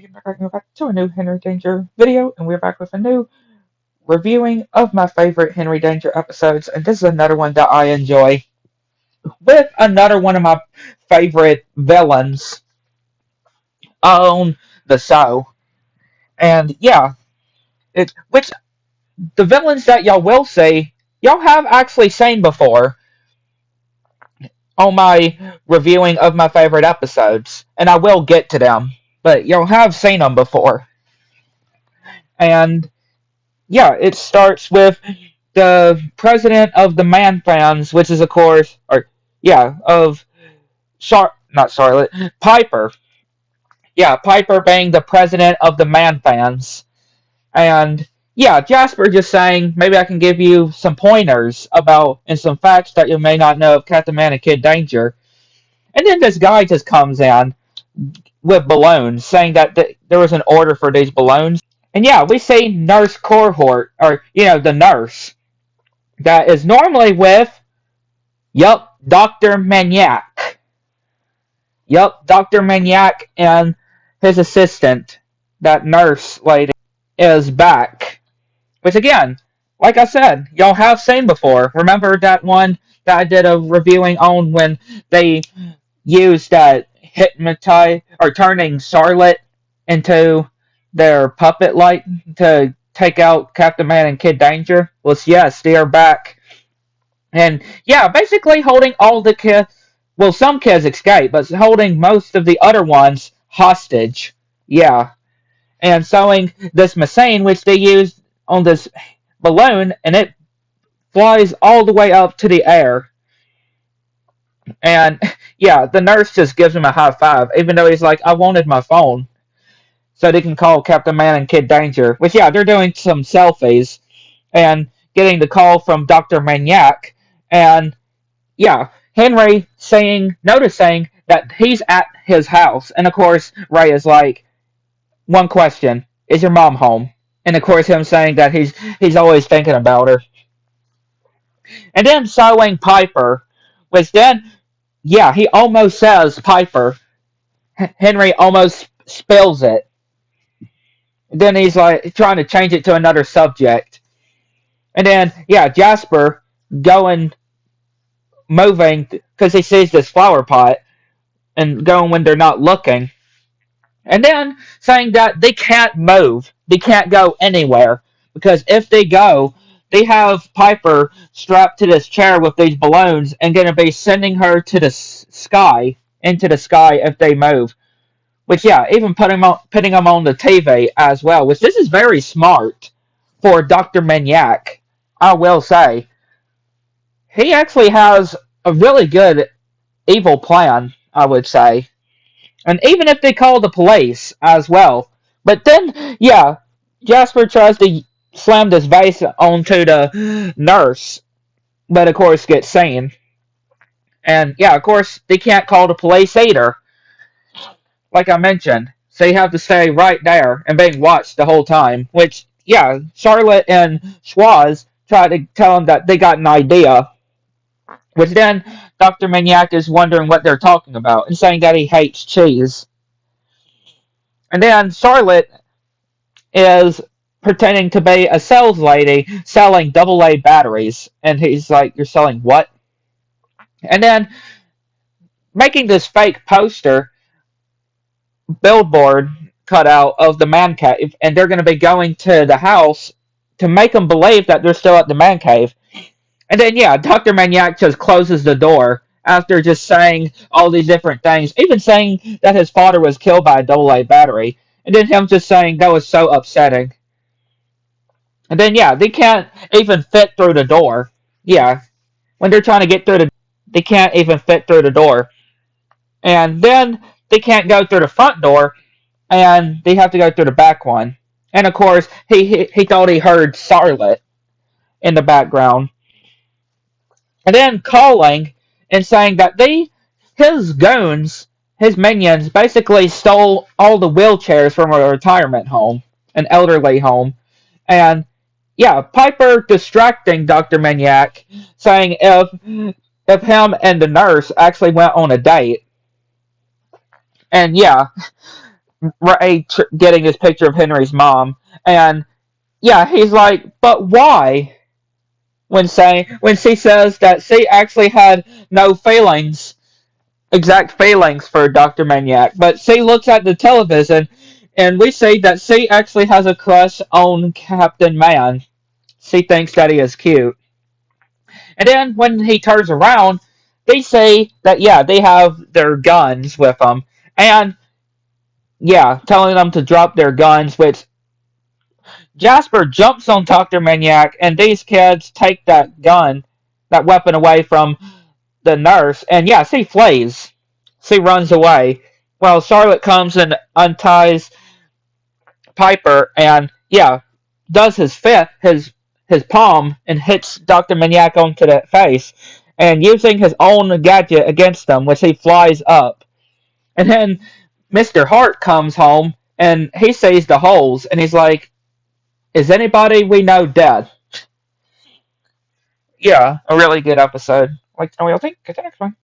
We're back to a new Henry Danger video, and we're back with a new reviewing of my favorite Henry Danger episodes, and this is another one that I enjoy, with another one of my favorite villains on the show. And yeah, which the villains that y'all will see, y'all have actually seen before on my reviewing of my favorite episodes, and I will get to them, but y'all have seen them before. And yeah, it starts with the president of the Man Fans, which is of course, or yeah, of not Charlotte, Piper. Yeah, Piper being the president of the Man Fans, and yeah, Jasper just saying maybe I can give you some pointers about and some facts that you may not know of Captain Man and Kid Danger. And then this guy just comes in with balloons, saying that there was an order for these balloons. And yeah, we see Nurse Cohort, or the nurse that is normally with, yup, Dr. Maniac. Yup, Dr. Maniac and his assistant, that nurse lady, is back. Which again, like I said, y'all have seen before. Remember that one that I did a reviewing on when they used that hypnotize or turning Charlotte into their puppet light to take out Captain Man and Kid Danger? Well, yes, they are back. And yeah, basically holding all the kids. Well, some kids escape, but holding most of the other ones hostage. Yeah. And sewing this machine, which they used on this balloon, and it flies all the way up to the air. And yeah, the nurse just gives him a high five, even though he's like, I wanted my phone. So they can call Captain Man and Kid Danger. Which, yeah, they're doing some selfies and getting the call from Dr. Maniac. And yeah, Henry noticing that he's at his house. And of course, Ray is like, one question, is your mom home? And of course, him saying that he's always thinking about her. And then sewing Piper, which then, yeah, he almost says Piper. Henry almost spills it. And then he's like trying to change it to another subject. And then, yeah, Jasper going, moving, because he sees this flower pot, and going when they're not looking. And then saying that they can't move. They can't go anywhere. Because if they go, they have Piper strapped to this chair with these balloons and going to be sending her to the sky, into the sky if they move. Which, yeah, even putting them on the TV as well. Which this is very smart for Dr. Maniac, I will say. He actually has a really good evil plan, I would say. And even if they call the police as well. But then, yeah, Jasper tries to slam this vase onto the nurse, but of course gets seen. And yeah, of course, they can't call the police either, like I mentioned. So you have to stay right there and being watched the whole time. Which, yeah, Charlotte and Schwaz try to tell him that they got an idea. Which then Dr. Maniac is wondering what they're talking about and saying that he hates cheese. And then Charlotte is pretending to be a sales lady selling AA batteries. And he's like, you're selling what? And then making this fake poster billboard cutout of the man cave. And they're going to be going to the house to make them believe that they're still at the man cave. And then, yeah, Dr. Maniac just closes the door after just saying all these different things. Even saying that his father was killed by a AA battery. And then him just saying that was so upsetting. And then, yeah, they can't even fit through the door. Yeah, when they're trying to get through they can't even fit through the door. And then they can't go through the front door, and they have to go through the back one. And of course, he thought he heard Charlotte in the background. And then calling and saying that his goons, his minions, basically stole all the wheelchairs from a retirement home, an elderly home. And yeah, Piper distracting Dr. Maniac, saying if him and the nurse actually went on a date. And yeah, Ray getting this picture of Henry's mom, and yeah, he's like, but why? When she says that she actually had no feelings, exact feelings for Doctor Maniac, but she looks at the television, and we see that she actually has a crush on Captain Man. She thinks that he is cute. And then when he turns around, they say that yeah, they have their guns with them, and yeah, telling them to drop their guns. Which Jasper jumps on Doctor Maniac, and these kids take that gun, that weapon away from the nurse, and yeah, she flees. She runs away. Well, Charlotte comes and unties Piper, and yeah, does his palm and hits Doctor Maniac onto the face, and using his own gadget against him, which he flies up. And then Mr. Hart comes home and he sees the holes, and he's like, "Is anybody we know dead?" Yeah, a really good episode. Like, oh, I think it's the next one.